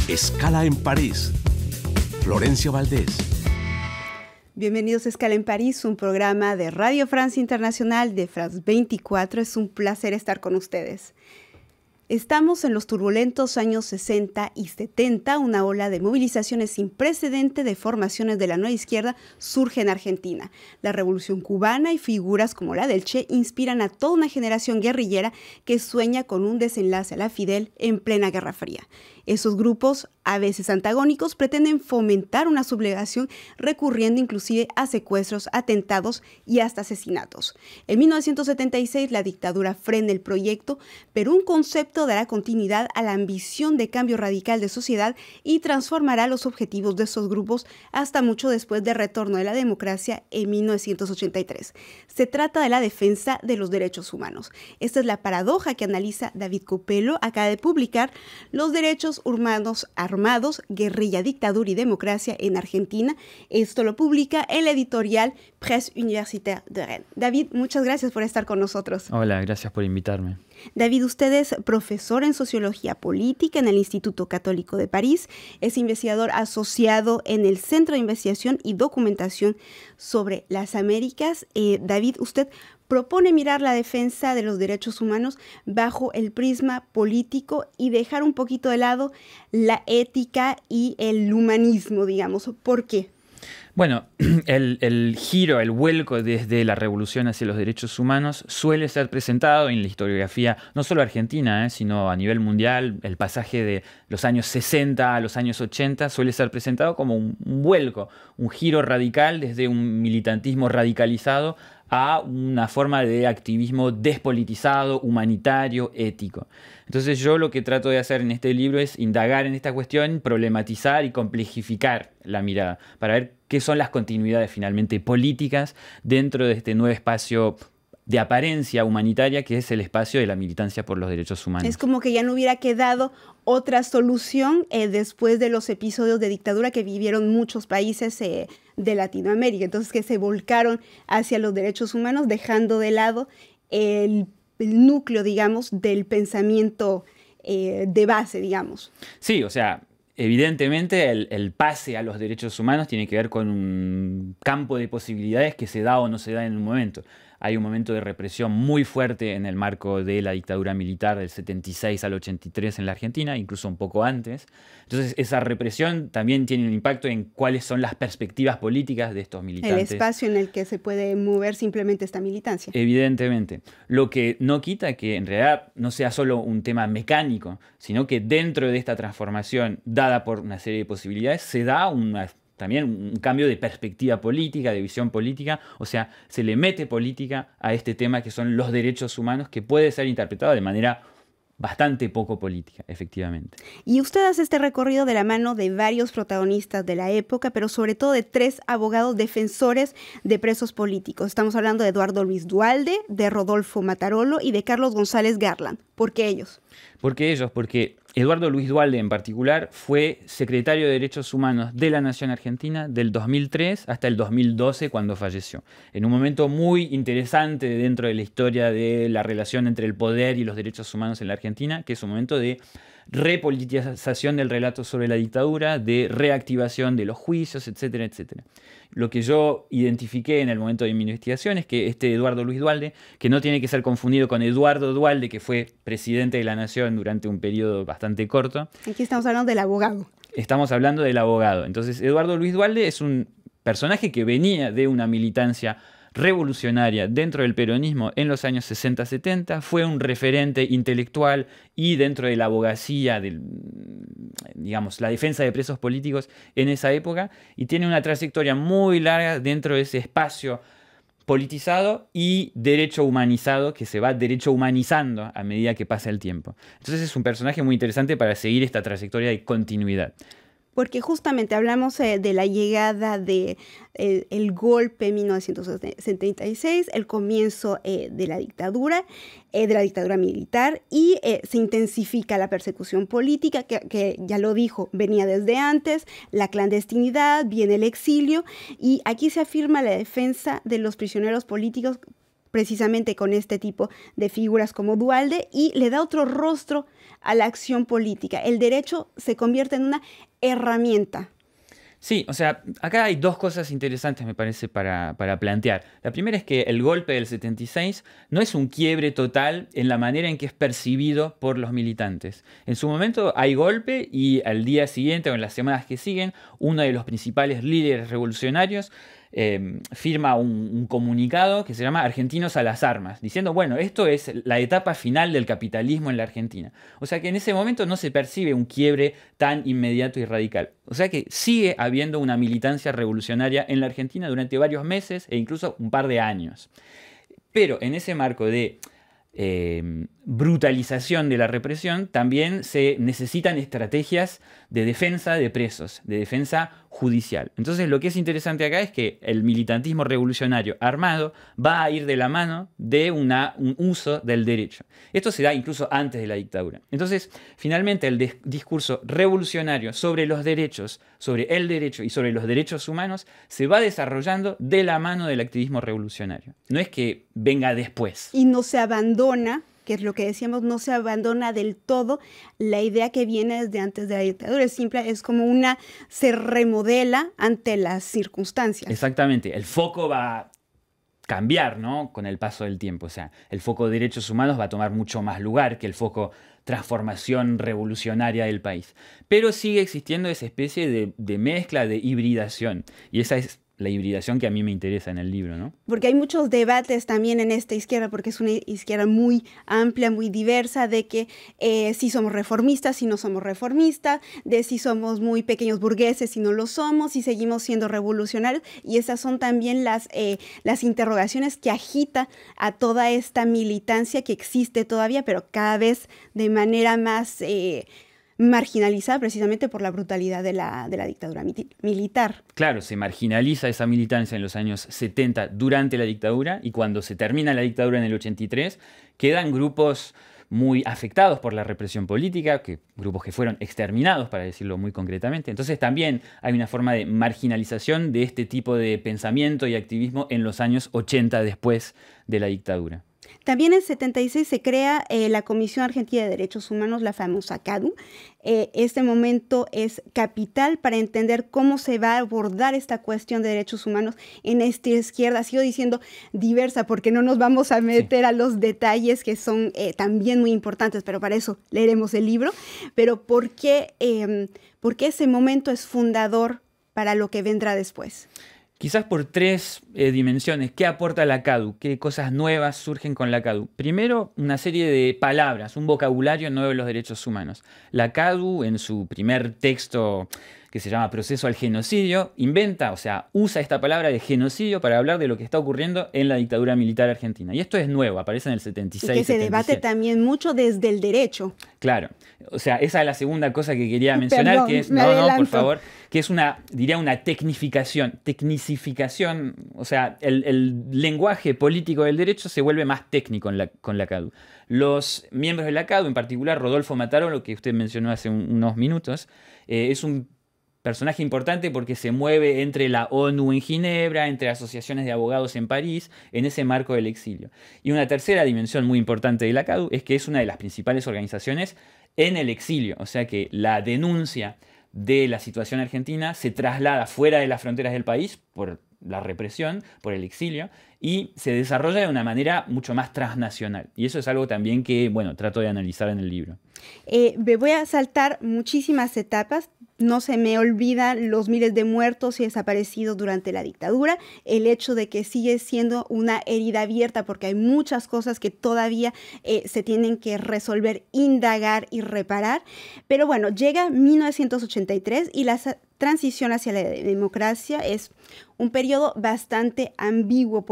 Escala en París. Florencia Valdés. Bienvenidos a Escala en París, un programa de Radio France Internacional de France 24. Es un placer estar con ustedes. Estamos en los turbulentos años 60 y 70, una ola de movilizaciones sin precedente de formaciones de la nueva izquierda surge en Argentina. La Revolución Cubana y figuras como la del Che inspiran a toda una generación guerrillera que sueña con un desenlace a la Fidel en plena Guerra Fría. Esos grupos, a veces antagónicos, pretenden fomentar una sublevación recurriendo inclusive a secuestros, atentados y hasta asesinatos. En 1976 la dictadura frena el proyecto, pero un concepto dará continuidad a la ambición de cambio radical de sociedad y transformará los objetivos de esos grupos hasta mucho después del retorno de la democracia en 1983. Se trata de la defensa de los derechos humanos. Esta es la paradoja que analiza David Copello. Acaba de publicar Los derechos humanos armados, guerrilla, dictadura y democracia en Argentina. Esto lo publica en la editorial Presse Universitaire de Rennes. David, muchas gracias por estar con nosotros. Hola, gracias por invitarme. David, usted es profesor en Sociología Política en el Instituto Católico de París, es investigador asociado en el Centro de Investigación y Documentación sobre las Américas. David, usted propone mirar la defensa de los derechos humanos bajo el prisma político y dejar un poquito de lado la ética y el humanismo, digamos. ¿Por qué? Bueno, el giro, el vuelco desde la revolución hacia los derechos humanos suele ser presentado en la historiografía, no solo argentina, sino a nivel mundial. El pasaje de los años 60 a los años 80 suele ser presentado como un vuelco, un giro radical desde un militantismo radicalizado a una forma de activismo despolitizado, humanitario, ético. Entonces yo lo que trato de hacer en este libro es indagar en esta cuestión, problematizar y complejificar la mirada para ver qué son las continuidades finalmente políticas dentro de este nuevo espacio de apariencia humanitaria que es el espacio de la militancia por los derechos humanos. Es como que ya no hubiera quedado otra solución después de los episodios de dictadura que vivieron muchos países de Latinoamérica, entonces que se volcaron hacia los derechos humanos dejando de lado el núcleo, digamos, del pensamiento de base, digamos. Sí, o sea, evidentemente el pase a los derechos humanos tiene que ver con un campo de posibilidades que se da o no se da en un momento. Hay un momento de represión muy fuerte en el marco de la dictadura militar del 76 al 83 en la Argentina, incluso un poco antes. Entonces esa represión también tiene un impacto en cuáles son las perspectivas políticas de estos militantes. El espacio en el que se puede mover simplemente esta militancia. Evidentemente. Lo que no quita que en realidad no sea solo un tema mecánico, sino que dentro de esta transformación dada por una serie de posibilidades se da también un cambio de perspectiva política, de visión política, o sea, se le mete política a este tema que son los derechos humanos, que puede ser interpretado de manera bastante poco política, efectivamente. Y usted hace este recorrido de la mano de varios protagonistas de la época, pero sobre todo de 3 abogados defensores de presos políticos. Estamos hablando de Eduardo Luis Duhalde, de Rodolfo Matarolo y de Carlos González Garland. ¿Por qué ellos? Porque Eduardo Luis Duhalde en particular fue secretario de Derechos Humanos de la Nación Argentina del 2003 hasta el 2012 cuando falleció. En un momento muy interesante dentro de la historia de la relación entre el poder y los derechos humanos en la Argentina, que es un momento de repolitización del relato sobre la dictadura, de reactivación de los juicios, etcétera, etcétera. Lo que yo identifiqué en el momento de mi investigación es que este Eduardo Luis Duhalde, que no tiene que ser confundido con Eduardo Duhalde, que fue presidente de la Nación durante un periodo bastante corto. Aquí estamos hablando del abogado. Estamos hablando del abogado. Entonces, Eduardo Luis Duhalde es un personaje que venía de una militancia revolucionaria dentro del peronismo en los años 60-70, fue un referente intelectual y dentro de la abogacía, digamos, la defensa de presos políticos en esa época, y tiene una trayectoria muy larga dentro de ese espacio politizado y derecho humanizado, que se va derecho humanizando a medida que pasa el tiempo. Entonces es un personaje muy interesante para seguir esta trayectoria de continuidad. Porque justamente hablamos de la llegada del golpe en 1976, el comienzo de la dictadura militar, y se intensifica la persecución política, que ya lo dijo, venía desde antes, la clandestinidad, viene el exilio, y aquí se afirma la defensa de los prisioneros políticos precisamente con este tipo de figuras como Duhalde y le da otro rostro a la acción política. El derecho se convierte en una herramienta. Sí, o sea, acá hay dos cosas interesantes, me parece, para plantear. La primera es que el golpe del 76 no es un quiebre total en la manera en que es percibido por los militantes. En su momento hay golpe y al día siguiente o en las semanas que siguen, uno de los principales líderes revolucionarios firma un comunicado que se llama Argentinos a las armas, diciendo, bueno, esto es la etapa final del capitalismo en la Argentina. O sea que en ese momento no se percibe un quiebre tan inmediato y radical. O sea que sigue habiendo una militancia revolucionaria en la Argentina durante varios meses e incluso un par de años. Pero en ese marco de brutalización de la represión, también se necesitan estrategias de defensa de presos, de defensa judicial. Entonces lo que es interesante acá es que el militantismo revolucionario armado va a ir de la mano de un uso del derecho. Esto se da incluso antes de la dictadura. Entonces, finalmente el discurso revolucionario sobre los derechos, sobre el derecho y sobre los derechos humanos se va desarrollando de la mano del activismo revolucionario. No es que venga después. Y no se abandona, que es lo que decíamos, no se abandona del todo la idea que viene desde antes de la dictadura. Es como se remodela ante las circunstancias. Exactamente. El foco va a cambiar, ¿no?, con el paso del tiempo. O sea, el foco de derechos humanos va a tomar mucho más lugar que el foco transformación revolucionaria del país. Pero sigue existiendo esa especie de mezcla, de hibridación. Y esa es la hibridación que a mí me interesa en el libro, ¿no? Porque hay muchos debates también en esta izquierda, porque es una izquierda muy amplia, muy diversa, de que si somos reformistas, si no somos reformistas, de si somos muy pequeños burgueses, si no lo somos, si seguimos siendo revolucionarios. Y esas son también las interrogaciones que agita a toda esta militancia que existe todavía, pero cada vez de manera más marginalizada precisamente por la brutalidad de la dictadura militar. Claro, se marginaliza esa militancia en los años 70 durante la dictadura y cuando se termina la dictadura en el 83 quedan grupos muy afectados por la represión política, grupos que fueron exterminados, para decirlo muy concretamente. Entonces también hay una forma de marginalización de este tipo de pensamiento y activismo en los años 80 después de la dictadura. También en 76 se crea la Comisión Argentina de Derechos Humanos, la famosa CADU. Este momento es capital para entender cómo se va a abordar esta cuestión de derechos humanos en esta izquierda. Sigo diciendo diversa porque no nos vamos a meter a los detalles que son también muy importantes, pero para eso leeremos el libro. Pero ¿por qué ese momento es fundador para lo que vendrá después? Quizás por tres dimensiones. ¿Qué aporta la CADU? ¿Qué cosas nuevas surgen con la CADU? Primero, una serie de palabras, un vocabulario nuevo de los derechos humanos. La CADU, en su primer texto que se llama Proceso al Genocidio, usa esta palabra de genocidio para hablar de lo que está ocurriendo en la dictadura militar argentina. Y esto es nuevo, aparece en el 76. Y que se 77. debate también mucho desde el derecho. Claro, o sea, esa es la segunda cosa que quería mencionar, Perdón, que es, por favor, que es una tecnificación, o sea, el lenguaje político del derecho se vuelve más técnico con la CADU. Los miembros de la CADU, en particular Rodolfo Matarolo, que usted mencionó hace unos minutos, es un personaje importante porque se mueve entre la ONU en Ginebra, entre asociaciones de abogados en París, en ese marco del exilio. Y una tercera dimensión muy importante de la CADU es que es una de las principales organizaciones en el exilio, o sea que la denuncia de la situación argentina se traslada fuera de las fronteras del país por la represión, por el exilio, y se desarrolla de una manera mucho más transnacional. Y eso es algo también que, trato de analizar en el libro. Me voy a saltar muchísimas etapas. No se me olvidan los miles de muertos y desaparecidos durante la dictadura, el hecho de que sigue siendo una herida abierta porque hay muchas cosas que todavía se tienen que resolver, indagar y reparar. Pero bueno, llega 1983 y la transición hacia la democracia es un periodo bastante ambiguo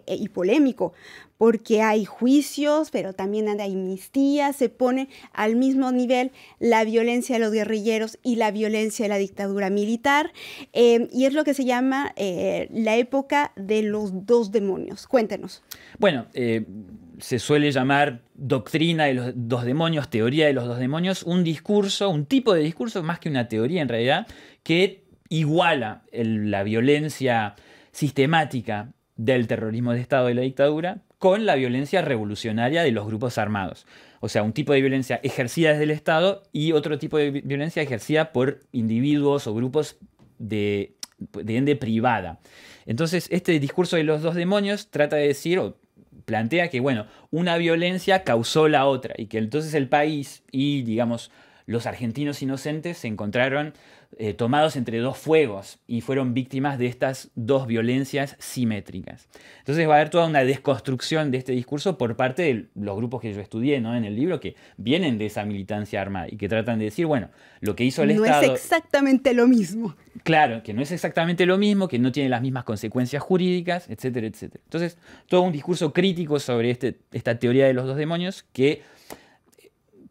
y polémico, porque hay juicios, pero también hay amnistía, se pone al mismo nivel la violencia de los guerrilleros y la violencia de la dictadura militar, y es lo que se llama la época de los dos demonios. Cuéntenos. Bueno, se suele llamar doctrina de los dos demonios, teoría de los dos demonios, un tipo de discurso, más que una teoría en realidad, que iguala la violencia sistemática del terrorismo de Estado y la dictadura con la violencia revolucionaria de los grupos armados. O sea, un tipo de violencia ejercida desde el Estado y otro tipo de violencia ejercida por individuos o grupos de ende privada. Entonces, este discurso de los dos demonios trata de decir, o plantea que, bueno, una violencia causó la otra y que entonces el país y, digamos, los argentinos inocentes se encontraron tomados entre dos fuegos y fueron víctimas de estas dos violencias simétricas. Entonces va a haber toda una desconstrucción de este discurso por parte de los grupos que yo estudié, ¿no?, en el libro, que vienen de esa militancia armada y que tratan de decir, bueno, lo que hizo el Estado... No es exactamente lo mismo. Claro, que no es exactamente lo mismo, que no tiene las mismas consecuencias jurídicas, etcétera, etcétera. Entonces, todo un discurso crítico sobre esta teoría de los dos demonios,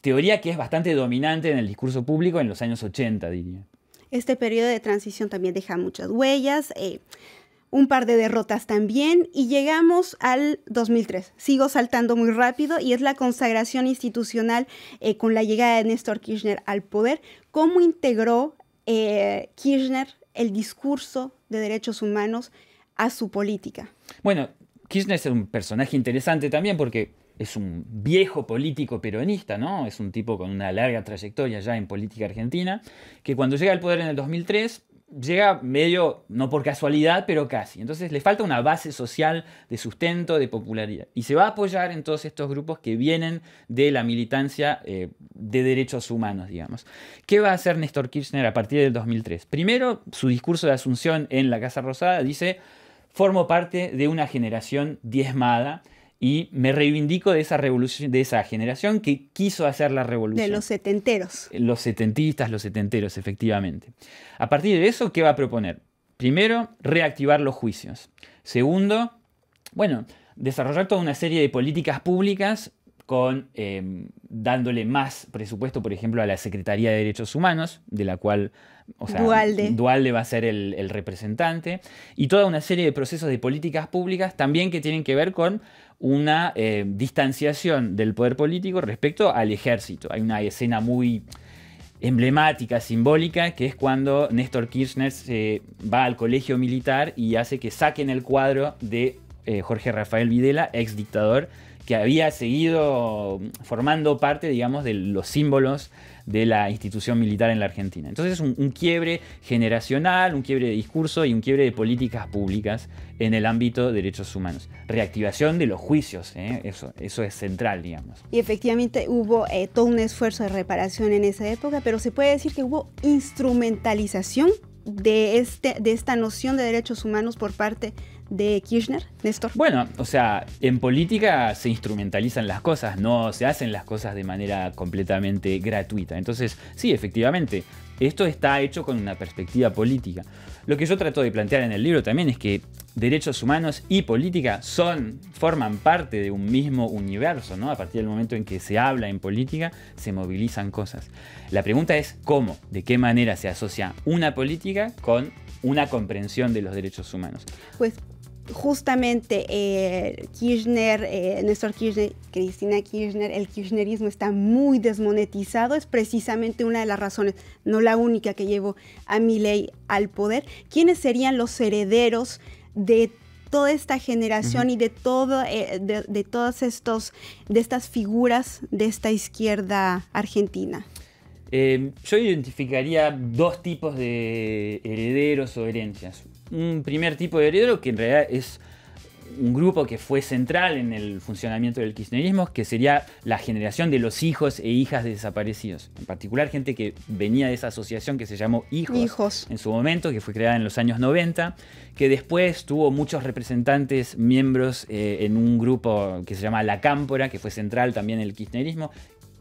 teoría que es bastante dominante en el discurso público en los años 80, diría. Este periodo de transición también deja muchas huellas, un par de derrotas también, y llegamos al 2003. Sigo saltando muy rápido, y es la consagración institucional con la llegada de Néstor Kirchner al poder. ¿Cómo integró Kirchner el discurso de derechos humanos a su política? Bueno, Kirchner es un personaje interesante también porque es un viejo político peronista, ¿no? Es un tipo con una larga trayectoria ya en política argentina, que cuando llega al poder en el 2003, llega medio, no por casualidad, pero casi. Entonces le falta una base social de sustento, de popularidad. Y se va a apoyar en todos estos grupos que vienen de la militancia de derechos humanos, digamos. ¿Qué va a hacer Néstor Kirchner a partir del 2003? Primero, su discurso de Asunción en la Casa Rosada dice: formo parte de una generación diezmada y me reivindico de esa revolución, de esa generación que quiso hacer la revolución. De los setenteros. Los setentistas, los setenteros, efectivamente. A partir de eso, ¿qué va a proponer? Primero, reactivar los juicios. Segundo, bueno, desarrollar toda una serie de políticas públicas con dándole más presupuesto, por ejemplo, a la Secretaría de Derechos Humanos, de la cual, o sea, Duhalde va a ser el representante, y toda una serie de procesos de políticas públicas también que tienen que ver con una distanciación del poder político respecto al ejército. Hay una escena muy emblemática, simbólica, que es cuando Néstor Kirchner va al colegio militar y hace que saquen el cuadro de Jorge Rafael Videla, ex dictador, que había seguido formando parte, digamos, de los símbolos de la institución militar en la Argentina. Entonces es un quiebre generacional, un quiebre de discurso y un quiebre de políticas públicas en el ámbito de derechos humanos. Reactivación de los juicios, eso es central, digamos. Y efectivamente hubo todo un esfuerzo de reparación en esa época, pero se puede decir que hubo instrumentalización de esta noción de derechos humanos por parte de Kirchner, Néstor. Bueno, o sea, en política se instrumentalizan las cosas, no se hacen las cosas de manera completamente gratuita. Entonces, sí, efectivamente, esto está hecho con una perspectiva política. Lo que yo trato de plantear en el libro también es que derechos humanos y política forman parte de un mismo universo, ¿no? A partir del momento en que se habla en política, se movilizan cosas. La pregunta es cómo, de qué manera se asocia una política con una comprensión de los derechos humanos. Pues justamente Néstor Kirchner, Cristina Kirchner, el kirchnerismo está muy desmonetizado, es precisamente una de las razones, no la única, que llevó a Milei al poder. ¿Quiénes serían los herederos de toda esta generación y de todas estas figuras de esta izquierda argentina? Yo identificaría dos tipos de herederos o herencias. Un primer tipo de heredero que en realidad es un grupo que fue central en el funcionamiento del kirchnerismo, que sería la generación de los hijos e hijas de desaparecidos. En particular, gente que venía de esa asociación que se llamó Hijos en su momento, que fue creada en los años 90, que después tuvo muchos representantes, miembros en un grupo que se llama La Cámpora, que fue central también en el kirchnerismo,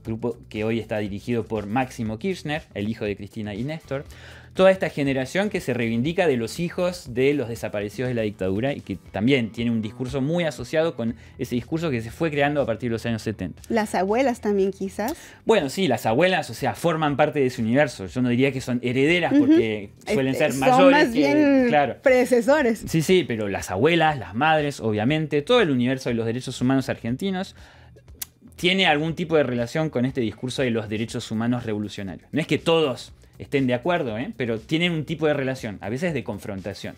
grupo que hoy está dirigido por Máximo Kirchner, el hijo de Cristina y Néstor. Toda esta generación que se reivindica de los hijos de los desaparecidos de la dictadura y que también tiene un discurso muy asociado con ese discurso que se fue creando a partir de los años 70. ¿Las abuelas también quizás? Bueno, sí, las abuelas, o sea, forman parte de ese universo. Yo no diría que son herederas porque suelen ser mayores. Son más bien predecesores. Sí, sí, pero las abuelas, las madres, obviamente, todo el universo de los derechos humanos argentinos tiene algún tipo de relación con este discurso de los derechos humanos revolucionarios. No es que todos estén de acuerdo, pero tienen un tipo de relación, a veces de confrontación.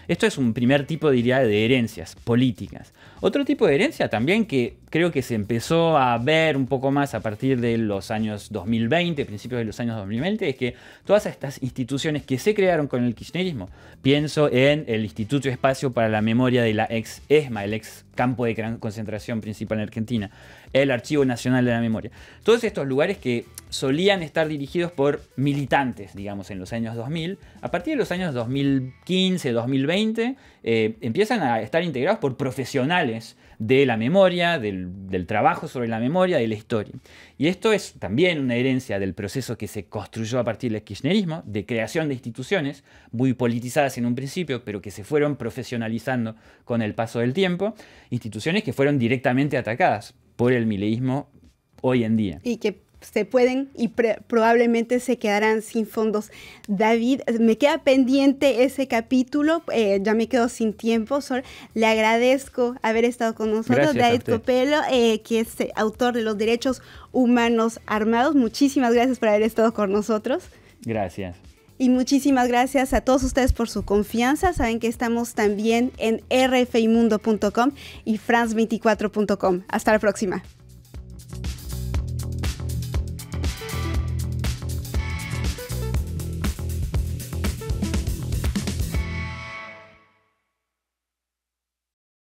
Esto es un primer tipo, diría, de herencias políticas. Otro tipo de herencia también que creo que se empezó a ver un poco más a partir de los años 2020, principios de los años 2020, es que todas estas instituciones que se crearon con el kirchnerismo, pienso en el Instituto de Espacio para la Memoria de la ex ESMA, el ex campo de concentración principal en Argentina, el Archivo Nacional de la Memoria, todos estos lugares que solían estar dirigidos por militantes, digamos, en los años 2000, a partir de los años 2015, 2020, empiezan a estar integrados por profesionales de la memoria, del trabajo sobre la memoria, de la historia. Y esto es también una herencia del proceso que se construyó a partir del kirchnerismo, de creación de instituciones muy politizadas en un principio, pero que se fueron profesionalizando con el paso del tiempo, instituciones que fueron directamente atacadas por el mileísmo hoy en día. Y que se pueden y probablemente se quedarán sin fondos. David, me queda pendiente ese capítulo, ya me quedo sin tiempo. Le agradezco haber estado con nosotros. Gracias, David Copelo, que es autor de Los Derechos Humanos Armados. Muchísimas gracias por haber estado con nosotros. Gracias. Y muchísimas gracias a todos ustedes por su confianza. Saben que estamos también en rfimundo.com y france24.com. Hasta la próxima.